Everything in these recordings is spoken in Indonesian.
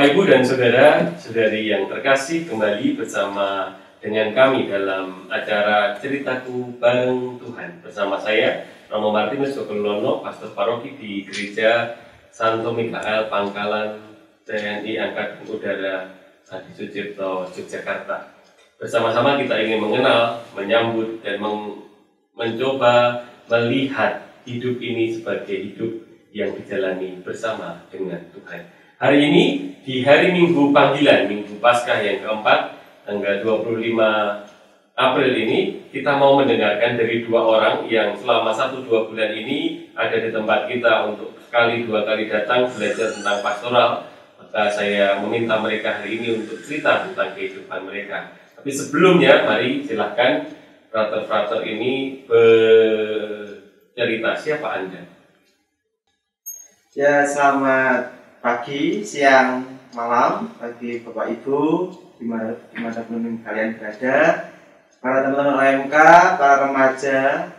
Bapak, Ibu, dan Saudara-saudari yang terkasih, kembali bersama dengan kami dalam acara Ceritaku Bareng Tuhan. Bersama saya, Romo Martinus Sokololono, Pastor Paroki di Gereja Santo Mikael Pangkalan TNI Angkatan Udara Adi Sucipto, Yogyakarta. Bersama-sama kita ingin mengenal, menyambut, dan mencoba melihat hidup ini sebagai hidup yang dijalani bersama dengan Tuhan. Hari ini, di hari Minggu Panggilan, Minggu Paskah yang keempat, tanggal 25 April ini, kita mau mendengarkan dari dua orang yang selama 1-2 bulan ini ada di tempat kita untuk sekali dua kali datang belajar tentang pastoral. Maka saya meminta mereka hari ini untuk cerita tentang kehidupan mereka. Tapi sebelumnya, mari silahkan frater-frater ini bercerita. Siapa Anda? Ya, selamat pagi, siang, malam bagi Bapak Ibu dimanapun kalian berada, para teman-teman OMK, para remaja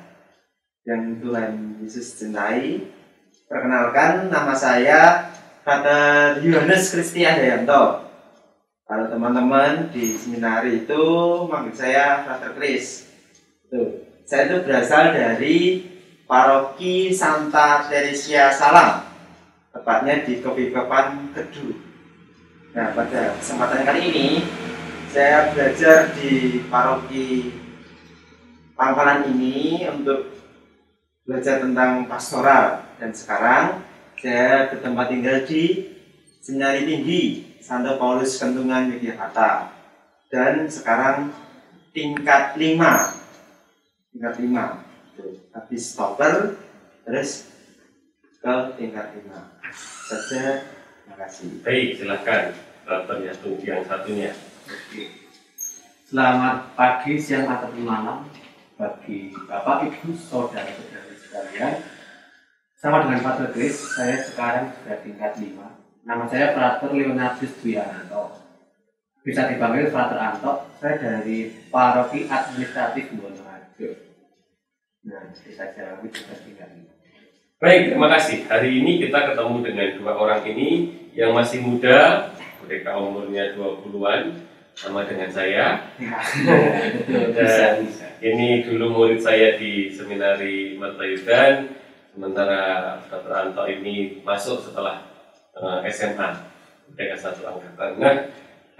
yang Tuhan Yesus cintai. Perkenalkan, nama saya Frater Yohanes Kristian Dayanto. Kalau teman-teman di seminari itu manggil saya Frater Kris. Saya itu berasal dari Paroki Santa Teresia Salam, tepatnya di Kebikapan Kedu. Nah, pada kesempatan kali ini saya belajar di paroki Pangkalan ini untuk belajar tentang pastoral, dan sekarang saya bertempat tinggal di Seminari Tinggi Santo Paulus Kentungan, Yogyakarta, dan sekarang tingkat 5. Habis topper terus ke tingkat 5 saja. Terima kasih. Baik, silahkan yang satunya. Selamat pagi, siang, atau malam bagi Bapak, Ibu, Saudara-saudari sekalian. Sama dengan Frater Kris, saya sekarang sudah tingkat 5. Nama saya Frater Leonardus Dwi Anto. Bisa dipanggil Frater Anto. Saya dari Paroki Administratif Wonoharjo. Nah, bisa saja juga tingkat 5. Baik, terima kasih. Hari ini kita ketemu dengan dua orang ini yang masih muda, mereka umurnya 20-an, sama dengan saya. Dan ini dulu murid saya di Seminari Martayudan, sementara Frater Anto ini masuk setelah SMA, dengan satu angkatan. Nah,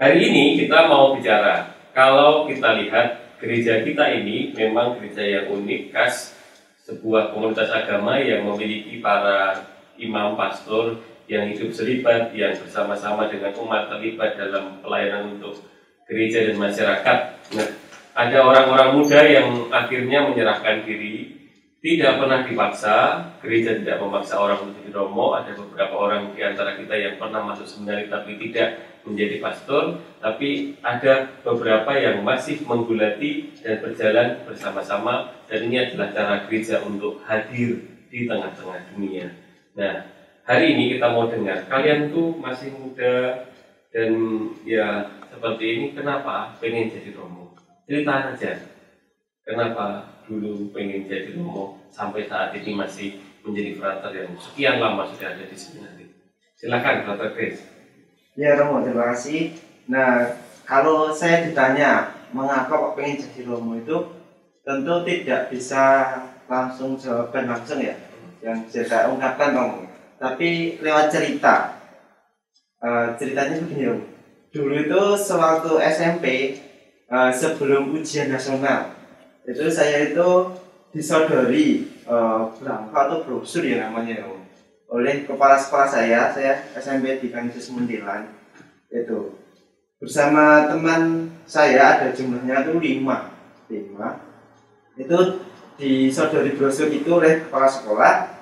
hari ini kita mau bicara, kalau kita lihat gereja kita ini memang gereja yang unik, khas sebuah komunitas agama yang memiliki para imam pastor yang hidup selibat, yang bersama-sama dengan umat terlibat dalam pelayanan untuk gereja dan masyarakat. Nah, ada orang-orang muda yang akhirnya menyerahkan diri, tidak pernah dipaksa, gereja tidak memaksa orang untuk jadi romo. Ada beberapa orang di antara kita yang pernah masuk seminari tapi tidak menjadi pastor, tapi ada beberapa yang masih menggulati dan berjalan bersama-sama, dan ini adalah cara gereja untuk hadir di tengah-tengah dunia. Nah, hari ini kita mau dengar, kalian tuh masih muda dan ya seperti ini, kenapa pengen jadi romo? Cerita aja, kenapa dulu pengen jadi romo sampai saat ini masih menjadi frater yang sekian lama sudah ada di seminari. Silakan Frater Kris. Ya, Romo, terima kasih. Nah, kalau saya ditanya mengapa kok pengen jadi romo, itu tentu tidak bisa langsung jawaban langsung ya, yang bisa saya ungkapkan, Romo. Tapi lewat cerita. Ceritanya begini, Romo. Dulu itu sewaktu SMP, sebelum ujian nasional, itu saya itu disodori belangko atau brosur ya namanya, Romo, oleh kepala sekolah saya SMP di Kanisius Muntilan. Itu bersama teman saya, ada jumlahnya itu 5. Itu disodori brosur itu oleh kepala sekolah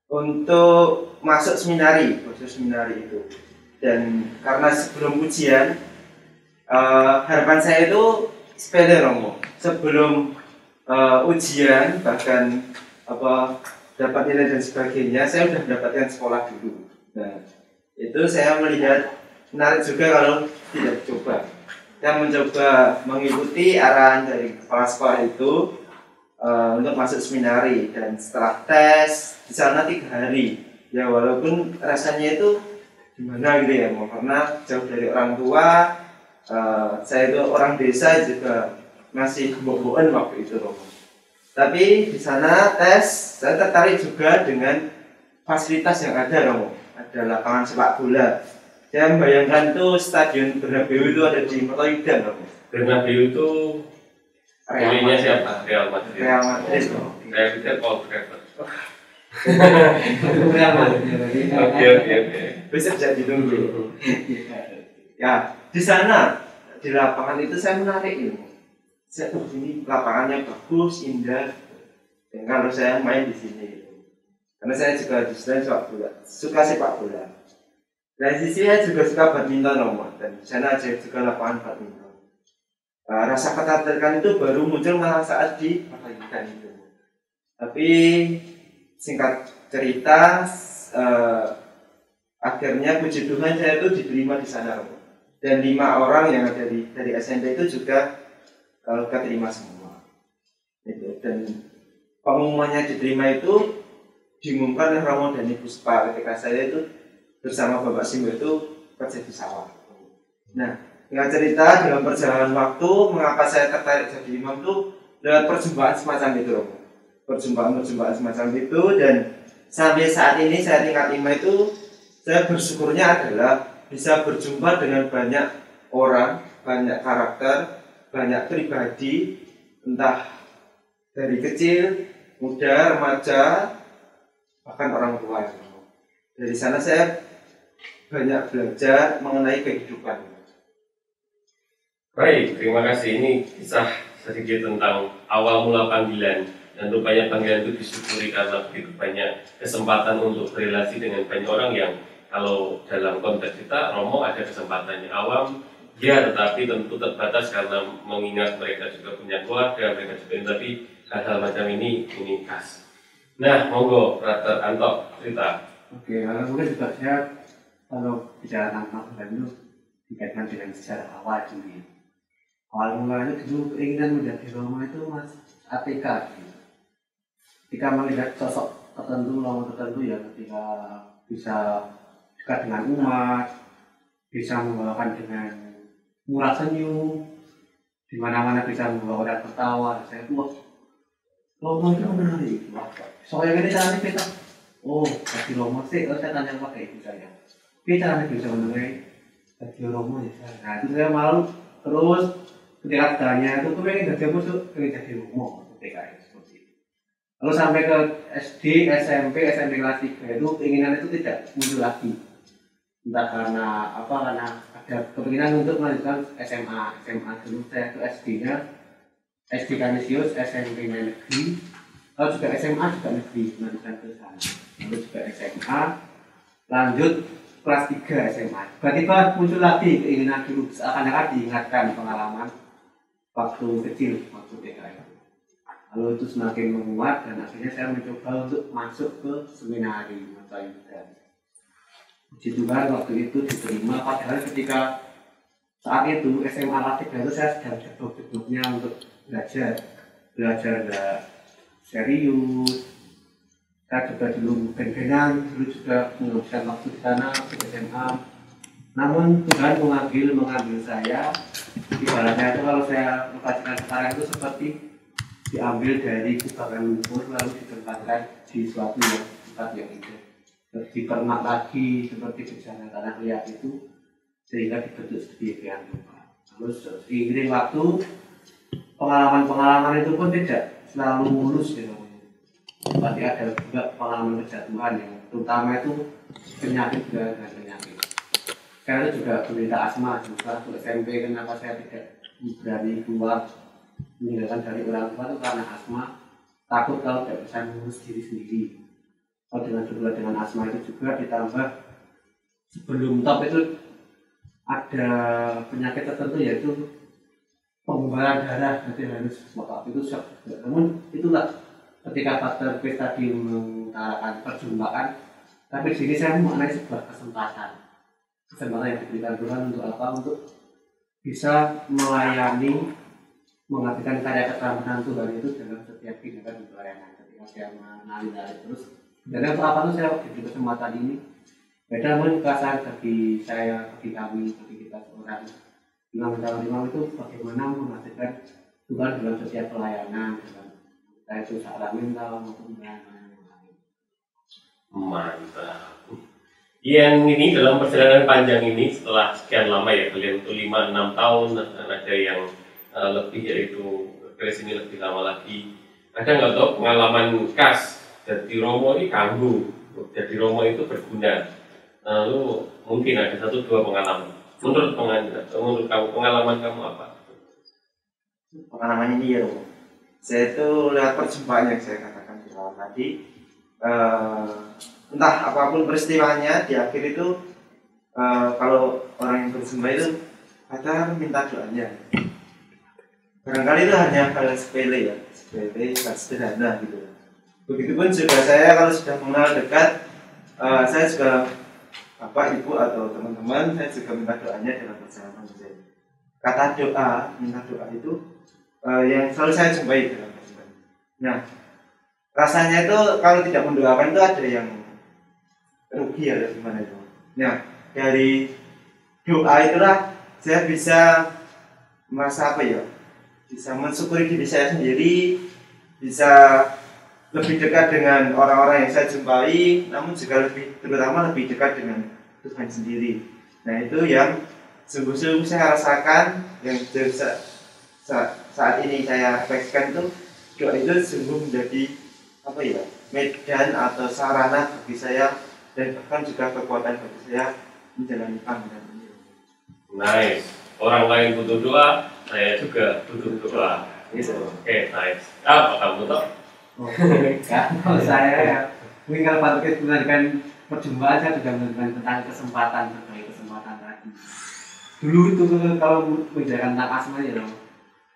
untuk masuk seminari, brosur seminari itu. Dan karena sebelum ujian, harapan saya itu sepele, Romo. Sebelum ujian, bahkan dapat nilai dan sebagainya, saya sudah mendapatkan sekolah dulu. Nah, itu saya melihat menarik juga kalau tidak coba. Saya mencoba mengikuti arahan dari kepala sekolah itu untuk masuk seminari, dan setelah tes di sana 3 hari, ya walaupun rasanya itu gimana gitu ya, karena jauh dari orang tua. Saya itu orang desa juga masih boboan waktu itu Romo. Tapi di sana tes, saya tertarik juga dengan fasilitas yang ada Romo. Ada lapangan sepak bola. Saya membayangkan tuh stadion Bernabeu itu ada di Medan Romo. Bernabeu itu miliknya siapa? Real Madrid. Real Madrid. Saya pikir Old Trafford. Oke. Bisa jadi tunggu. Ya, di sana di lapangan itu saya menarik ilmu. Ini lapangannya bagus, indah. Dan kalau saya main di sini, karena saya juga di sana suka sepak bola. Dari sisi saya juga suka badminton Romo. Dan di sana ada juga lapangan badminton. Rasa ketertarikan itu baru muncul malah saat di pertandingan itu. Tapi singkat cerita, akhirnya puji Tuhan saya itu diterima di sana Romo. Dan 5 orang yang ada dari SMP itu juga keterima semua. Itu. Dan pengumumannya diterima itu diumumkan oleh Romo dan Ibu Spa ketika saya itu bersama Bapak Simbo itu kerja di sawah. Nah, dengan cerita dalam perjalanan waktu mengapa saya tertarik jadi imam itu lewat perjumpaan semacam itu Romo. Perjumpaan semacam itu, dan sampai saat ini saya tingkat 5 itu saya bersyukurnya adalah bisa berjumpa dengan banyak orang, banyak karakter, banyak pribadi, entah dari kecil, muda, remaja, bahkan orang tua. Dari sana saya banyak belajar mengenai kehidupan. Baik, terima kasih. Ini kisah sedikit tentang awal mula panggilan, dan rupanya panggilan itu disyukuri karena begitu banyak kesempatan untuk berrelasi dengan banyak orang yang kalau dalam konteks kita, Romo ada kesempatannya awam, ya, tetapi tentu terbatas karena mengingat mereka juga punya keluarga, mereka juga, tapi hal-hal macam ini khas. Nah, monggo, Frater Anto, cerita. Oke, mungkin juga saya kalau bicara tentang panggilan itu dikaitkan dengan sejarah awal dulu ya. Awal mulanya dulu keinginan menjadi Romo itu Mas ATK. Ketika melihat sosok tertentu, Romo tertentu ya, ketika bisa dekat dengan umat, bisa membawakan dengan murah senyum, di mana-mana bisa membawa orang tertawa. Saya tuh, Romo itu menarik. Soalnya ini caranya kita, jadi Romo sih, saya tanya pakai ibu saya. Ini caranya bisa mengenai jadi Romo ya. Nah itu saya malu terus ketika tanya itu, aku pengen jadi apa tuh? Pengen jadi Romo ketika seperti itu. Lalu sampai ke SD, SMP kelas 3 itu keinginan itu tidak muncul lagi. Entah karena apa, karena ada keinginan untuk melanjutkan SMA dulu saya itu SD Kanisius, SMP negeri, lalu juga SMA juga negeri, melanjutkan ke sana. Lalu juga SMA, lanjut kelas 3 SMA. Tiba-tiba muncul lagi keinginan dulu, seakan-akan diingatkan pengalaman waktu kecil, waktu TK. Lalu itu semakin menguat dan akhirnya saya mencoba untuk masuk ke seminari Mata Yuda. Puji Tuhan waktu itu diterima, padahal ketika saat itu SMA kelas 3 itu saya sedang jedok-jedoknya untuk belajar nggak serius. Saya juga dulu ben-benan, dulu juga menghabiskan waktu di sana di SMA. Namun Tuhan mengambil saya, ibaratnya itu kalau saya membacakan sekarang itu seperti diambil dari kubangan lumpur lalu ditempatkan di suatu tempat yang indah. Dipermak lagi seperti bencana tanah liat itu sehingga dibentuk sedemikian rupa. Lalu seiring waktu pengalaman-pengalaman itu pun tidak selalu mulus gitu. Berarti ada juga pengalaman kejatuhan yang terutama itu penyakit dan penyakit. Saya itu juga penderita asma juga waktu SMP. Kenapa saya tidak berani keluar meninggalkan dari orang tua itu karena asma, takut kalau tidak bisa mengurus diri sendiri. Dengan asma itu juga ditambah sebelum top itu ada penyakit tertentu yaitu penggumpalan darah, jadi harus waktu itu shock. Namun itulah ketika Pastor Chris tadi mengutarakan perjumpaan, tapi di sini saya mengenai sebuah kesempatan yang diberikan Tuhan untuk apa? Untuk bisa melayani, mengabdikan karya keselamatan Tuhan itu dalam setiap kehidupan di pelayanan. Ketika saya menari terus. Dan untuk apa itu saya diberi kesempatan ini Beda pun perasaan bagi saya, bagi kami, bagi kita seorang imam itu bagaimana memastikan Tuhan dalam setiap pelayanan, kita itu sakramen maupun pelayanan yang lain. Mantap. Yang ini dalam perjalanan panjang ini setelah sekian lama ya, kalian itu 5-6 tahun, dan ada yang lebih, yaitu Grace ini lebih lama lagi. Ada nggak tahu pengalaman khas jadi Romo ini kanggu, jadi Romo itu berguna. Lalu mungkin ada 1-2 pengalaman. Menurut kamu, pengalaman kamu apa? Pengalaman ini ya, saya itu lihat perjumpaan yang saya katakan di awal tadi. Entah apapun peristiwanya di akhir itu, kalau orang yang bersembah itu kadang minta doanya. Barangkali itu hanya hal sepele ya, sepele, sederhana gitu. Begitupun juga saya kalau sudah mengenal dekat, saya juga bapak, ibu atau teman-teman, saya juga minta doanya dalam perjalanan saya. Kata doa, minta doa itu yang selalu saya jumpai dalam perjalanan. Nah, rasanya itu kalau tidak mendoakan itu ada yang rugi atau gimana itu. Nah, dari doa itulah saya bisa merasa apa ya? Bisa mensyukuri diri saya sendiri, bisa lebih dekat dengan orang-orang yang saya jumpai, namun juga terutama lebih dekat dengan Tuhan sendiri. Nah, itu yang sungguh-sungguh saya rasakan, yang saat ini saya refleksikan itu, doa itu sungguh menjadi apa ya, medan atau sarana bagi saya, dan bahkan juga kekuatan bagi saya menjalani panggilan ini. Nice. Orang lain butuh doa, saya juga butuh doa. Oke, nice. Apa kamu tahu? Kalau saya ya, mungkin kalau Pak Tukis mengajarkan perjumpaan, saya juga mengajarkan tentang kesempatan, berbagai kesempatan tadi. Dulu itu kalau mengajarkan tentang asma ya,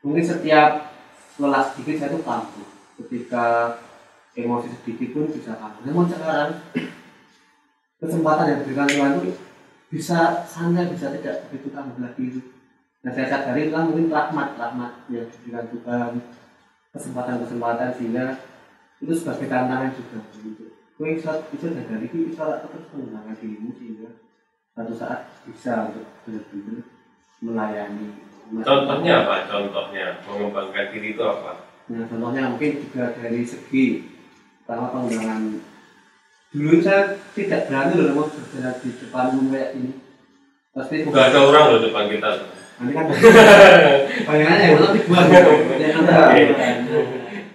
mungkin setiap lelah sedikit saya itu kambuh. Ketika emosi sedikit pun bisa kambuh. Namun sekarang kesempatan yang diberikan Tuhan itu bisa santai, bisa tidak begitu kambuh lagi. Nah, saya sadari itu kan mungkin rahmat yang diberikan Tuhan, kesempatan sehingga itu sebagai tantangan juga begitu. Kau bisa dari itu bisa terus menggunakan dirimu sehingga suatu saat bisa untuk benar-benar melayani. Contohnya apa? Contohnya mengembangkan diri itu apa? Nah, contohnya mungkin juga dari segi pertama pengembangan. Dulu saya tidak berani loh mau berjalan di depan umum kayak ini. Pasti nggak ada orang loh depan kita. Nanti kan bayangannya ya nanti buat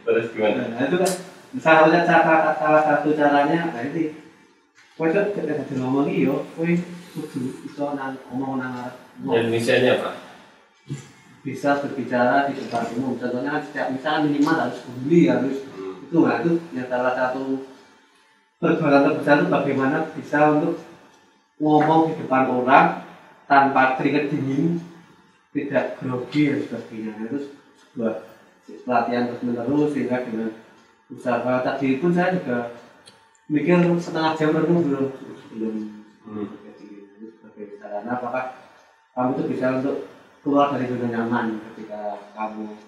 terus gimana? Nah, itu kan salah satu caranya nah ini kowe itu ketika ngomong iki yo kowe kudu iso ngomong nang Indonesia-nya apa? bisa berbicara di depan umum. Contohnya setiap misalnya minimal harus beli harus itu nah itu yang salah satu perjuangan terbesar itu bagaimana bisa untuk ngomong di depan orang tanpa keringat dingin, tidak grogi dan sebagainya. Itu sebuah pelatihan terus-menerus sehingga dengan usaha tadi pun saya juga mikir setengah jam sebelum sebagai sarana apakah kamu itu bisa untuk keluar dari zona nyaman ketika kamu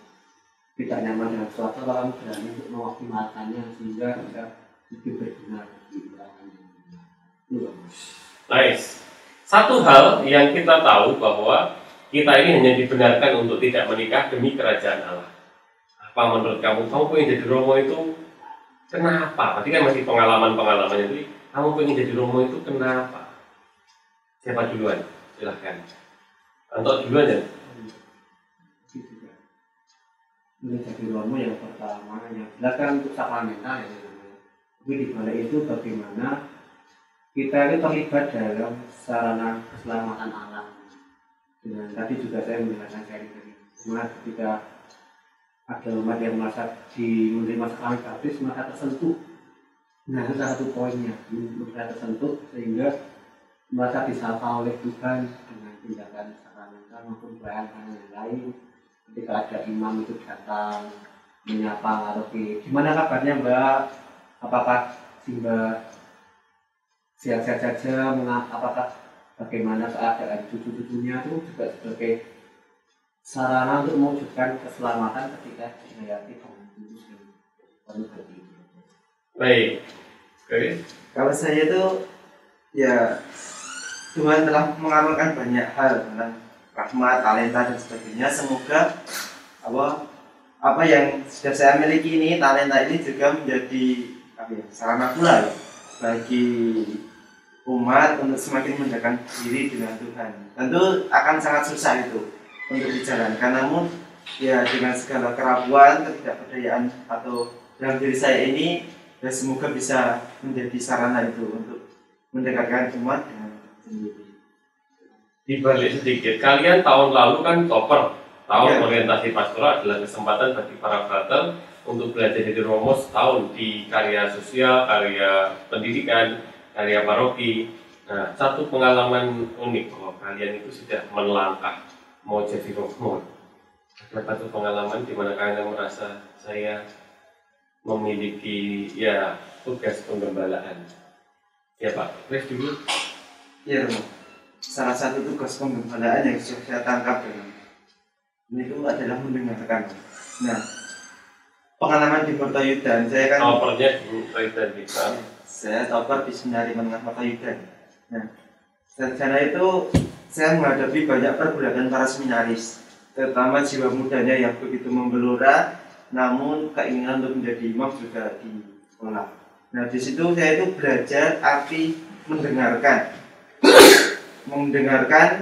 tidak nyaman dengan sesuatu, kamu berani untuk mengoptimalkannya sehingga bisa lebih berguna bagi orang lain. Nice. Satu hal yang kita tahu bahwa kita ini hanya dibenarkan untuk tidak menikah demi kerajaan Allah. Apa menurut kamu pengen jadi Romo itu kenapa? Tadi kan masih pengalaman itu. Kamu pengen jadi Romo itu kenapa? Siapa duluan? Silahkan. Anto duluan ya. Ini jadi Romo yang pertama yang jelas kan untuk sakramental ya. Tapi di balik itu bagaimana kita ini terlibat dalam sarana keselamatan alam. Dan tadi juga saya menjelaskan dari ketika ada umat yang merasa menerima sakramen baptis merasa tersentuh. Nah, itu salah satu poinnya, merasa tersentuh sehingga merasa disapa oleh Tuhan dengan tindakan sakramental maupun pelayanan yang lain. Ketika ada imam itu datang menyapa ngaruhi, gimana kabarnya Mbak? Apakah si Mbak sehat-sehat saja? Apakah bagaimana keadaan cucu-cucunya itu juga sebagai sarana untuk mewujudkan keselamatan ketika dihayati dengan tulus dan penuh hati. Baik. Oke. Kalau saya itu Ya, Tuhan telah mengaruniakan banyak hal tentang rahmat, talenta dan sebagainya. Semoga apa yang sudah saya miliki ini, talenta ini juga menjadi sarana pula ya, bagi umat untuk semakin mendekatkan diri dengan Tuhan. Tentu akan sangat susah itu untuk dijalankan, namun ya dengan segala keraguan, ketidakberdayaan atau dalam diri saya ini, ya semoga bisa menjadi sarana itu untuk mendekatkan umat dengan sendiri. Dibalik sedikit, kalian tahun lalu kan topper. Tahun Ya. orientasi pastoral adalah kesempatan bagi para frater untuk belajar dari Romo setahun di karya sosial, karya pendidikan, karya paroki. Nah, satu pengalaman unik bahwa kalian itu sudah melangkah mau jadi Romo. Ada satu pengalaman di mana kalian merasa saya memiliki ya tugas penggembalaan. Ya Pak, Chris dulu. Ya, Romo. Salah satu tugas penggembalaan yang sudah saya tangkap ini itu adalah mendengarkan. Nah, pengalaman di Mertoyudan, saya kan Toppernya di Taiwan kita. saya topper di Seminari Menengah Mertoyudan. Nah, di sana itu saya menghadapi banyak pergulatan para seminaris, terutama jiwa mudanya yang begitu menggelora, namun keinginan untuk menjadi imam juga ditolak. Nah, di situ saya itu belajar arti mendengarkan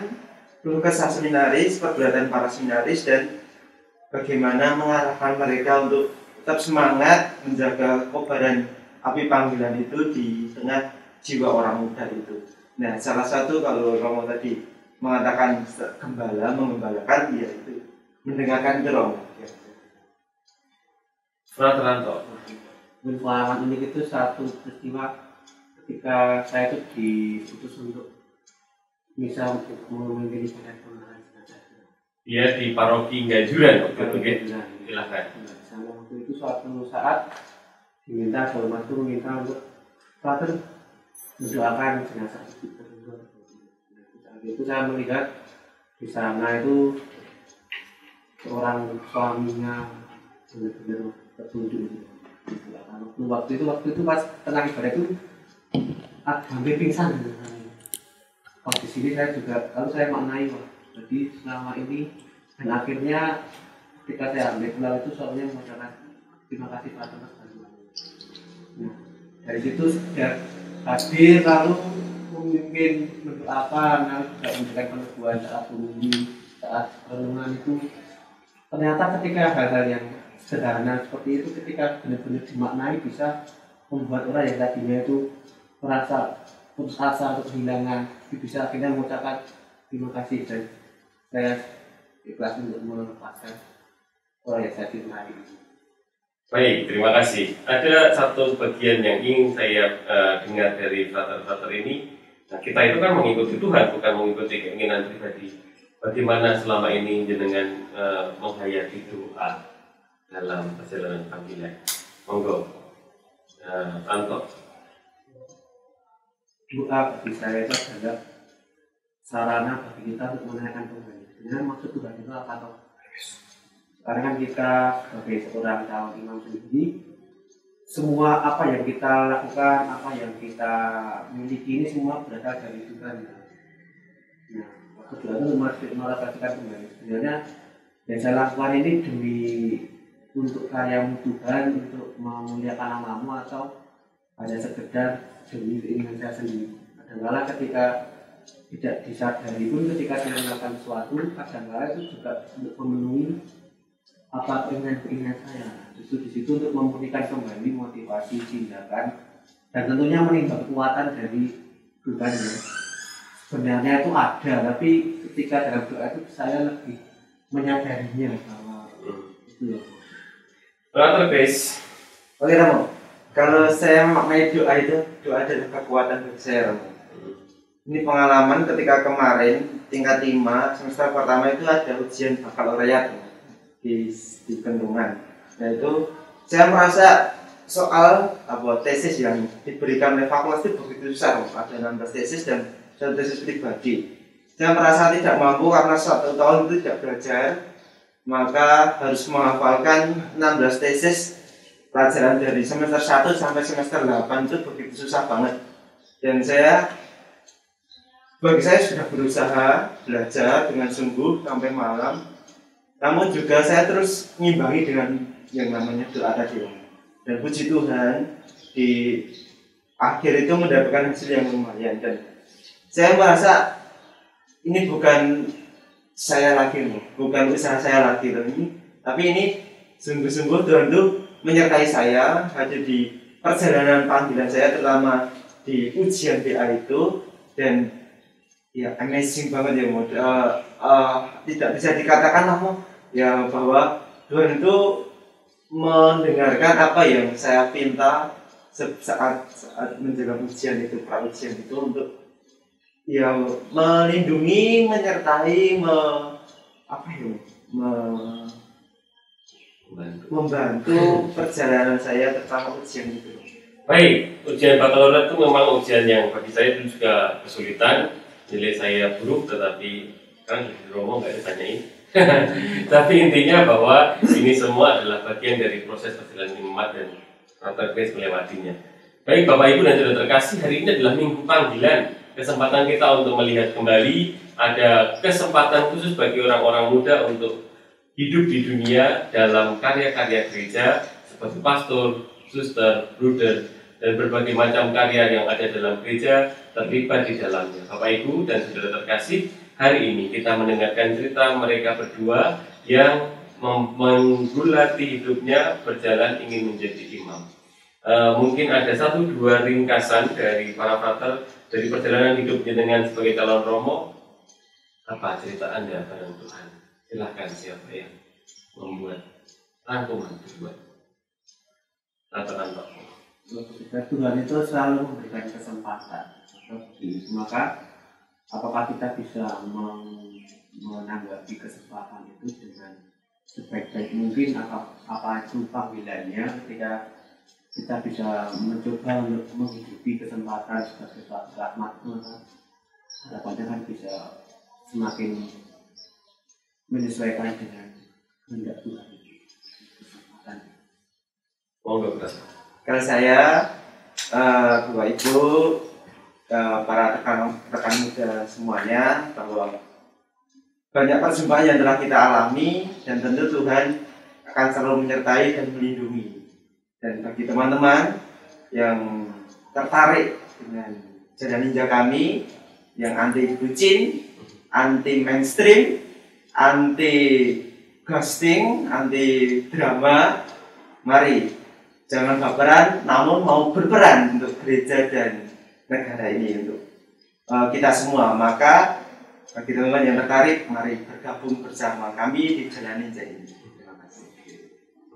keluh kesah seminaris, pergulatan para seminaris, dan bagaimana mengarahkan mereka untuk tetap semangat menjaga kobaran api panggilan itu di tengah jiwa orang muda itu. Nah, salah satu kalau Romo tadi mengatakan mengembalakan, ya itu mendengarkan itu Romo. Frateranto. Pengalaman unik itu satu peristiwa ketika saya itu diputus untuk bisa untuk memimpin ibadah pemakaman jenazah. Dia di paroki Gajuran waktu itu, silahkan. Sama waktu itu suatu saat diminta Dolma itu meminta untuk frater mendoakan jenazah itu. Saat itu saya melihat di sana itu seorang suaminya benar-benar tertunduk. Waktu itu pas tengah ibadah itu hampir pingsan. Pas di sini saya juga, lalu saya maknai, jadi selama ini dan akhirnya ketika saya ambil pulang itu soalnya mengucapkan terima kasih Pak Thomas. Nah, dari situ sudah hadir lalu memimpin mendoakan, lalu juga memberikan peneguhan saat mengundi, saat renungan itu. Ternyata ketika hal-hal yang sederhana seperti itu, ketika benar-benar dimaknai bisa membuat orang yang tadinya itu merasa putus asa atau kehilangan, bisa akhirnya mengucapkan terima kasih, dan saya ikhlas untuk melepaskan orang yang saya cintai. Baik, terima kasih. Ada satu bagian yang ingin saya dengar dari frater-frater ini. Nah, kita itu kan mengikuti Tuhan, bukan mengikuti keinginan pribadi. Bagaimana selama ini jenengan menghayati doa dalam perjalanan panggilan? Monggo, Anto. Doa bagi saya itu adalah sarana bagi kita untuk menaikkan Tuhan. Sebenarnya maksud Tuhan itu apa toh? Sekarang kan kita sebagai seorang calon imam sendiri, semua apa yang kita lakukan, apa yang kita miliki ini semua berasal dari Tuhan. Nah, maksud Tuhan itu merefleksikan Tuhan. Sebenarnya yang saya lakukan ini demi untuk karyamu Tuhan, untuk memuliakan namamu, atau hanya sekedar demi keinginan saya sendiri. Kadang-kala ketika tidak disadari pun, ketika saya melakukan sesuatu, kadang-kala itu juga untuk memenuhi apa keinginan saya. Justru di situ untuk memulihkan kembali motivasi tindakan, dan tentunya menimba kekuatan dari Tuhan. Sebenarnya itu ada, tapi ketika dalam doa itu saya lebih menyadarinya bahwa itu loh. Frater Chris. Oke Romo, kalau saya memaknai doa itu, doa adalah kekuatan bagi saya Romo. Ini pengalaman ketika kemarin tingkat 5 semester pertama itu ada ujian bakalaureat di Bendungan. Nah itu saya merasa soal tesis yang diberikan oleh fakultas itu begitu susah. Ada 16 tesis dan 1 tesis pribadi. Saya merasa tidak mampu karena 1 tahun itu tidak belajar, maka harus menghafalkan 16 tesis pelajaran dari semester 1 sampai semester 8 itu begitu susah banget. Dan saya bagi saya sudah berusaha belajar dengan sungguh sampai malam. Namun juga saya terus ngimbangi dengan yang namanya doa tadi. Dan puji Tuhan di akhir itu mendapatkan hasil yang lumayan. Dan saya merasa ini bukan saya lagi, bukan usaha saya lagi, tapi ini sungguh-sungguh Tuhan itu menyertai saya hadir di perjalanan panggilan saya, terutama di ujian BA itu. Dan ya amazing banget ya, tidak bisa dikatakan lah ya, bahwa Tuhan itu mendengarkan apa yang saya pinta saat menjelang ujian itu, pra ujian itu, untuk ya melindungi, menyertai, membantu perjalanan saya terutama ujian itu. Baik, ujian bakalaureat itu memang ujian yang bagi saya itu juga kesulitan. Nilai saya buruk, tetapi kan di Romo nggak ditanyain. Tapi intinya bahwa ini semua adalah bagian dari proses perjalanan iman dan Frater Grace melewatinya. Baik Bapak Ibu dan Saudara terkasih, hari ini adalah minggu panggilan. Kesempatan kita untuk melihat kembali, ada kesempatan khusus bagi orang-orang muda untuk hidup di dunia dalam karya-karya gereja seperti pastor, suster, bruder, dan berbagai macam karya yang ada dalam gereja terlibat di dalamnya. Bapak Ibu dan Saudara terkasih, hari ini kita mendengarkan cerita mereka berdua yang menggulati hidupnya berjalan ingin menjadi imam. Mungkin ada 1-2 ringkasan dari para frater dari perjalanan hidupnya dengan sebagai calon romo. Apa cerita Anda bareng Tuhan? Silahkan, siapa yang membuat rangkuman buat Frater. Tuhan itu selalu memberikan kesempatan. Maka apakah kita bisa menanggapi kesempatan itu dengan sebaik-baik mungkin? Apa itu panggilannya ketika kita bisa mencoba untuk menghidupi kesempatan sebagai suatu rahmat Tuhan? Harapannya kan bisa semakin menyesuaikan dengan kehendak Tuhan. Kesempatan. Monggo, Bro. Kalau saya, Bapak Ibu, para rekan muda semuanya, bahwa banyak perjumpaan yang telah kita alami, dan tentu Tuhan akan selalu menyertai dan melindungi. Dan bagi teman-teman yang tertarik dengan jalan ninja kami yang anti bucin, anti mainstream, anti ghosting, anti drama, mari jangan baperan, namun mau berperan untuk gereja dan negara ini, untuk kita semua. Maka bagi teman-teman yang tertarik, mari bergabung bersama kami di Jalan Ninja ini. Terima kasih.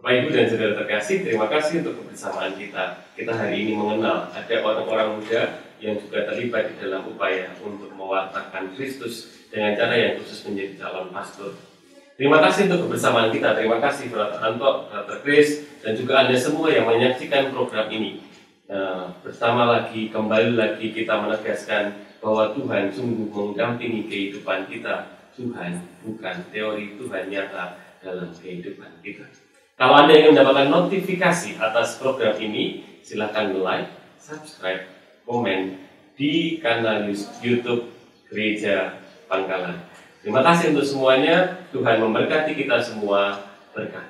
Bapak Ibu dan Saudara terkasih, terima kasih untuk kebersamaan kita. Kita hari ini mengenal ada orang-orang muda yang juga terlibat di dalam upaya untuk mewartakan Kristus dengan cara yang khusus menjadi calon pastor. Terima kasih untuk kebersamaan kita. Terima kasih Frater Anto, Frater Grace, dan juga Anda semua yang menyaksikan program ini. Bersama lagi, kembali lagi kita menegaskan bahwa Tuhan sungguh mendampingi kehidupan kita. Tuhan bukan teori, Tuhan nyata dalam kehidupan kita. Kalau Anda ingin mendapatkan notifikasi atas program ini, silakan like, subscribe, komen di kanal YouTube Gereja Pangkalan. Terima kasih untuk semuanya. Tuhan memberkati kita semua. Berkah.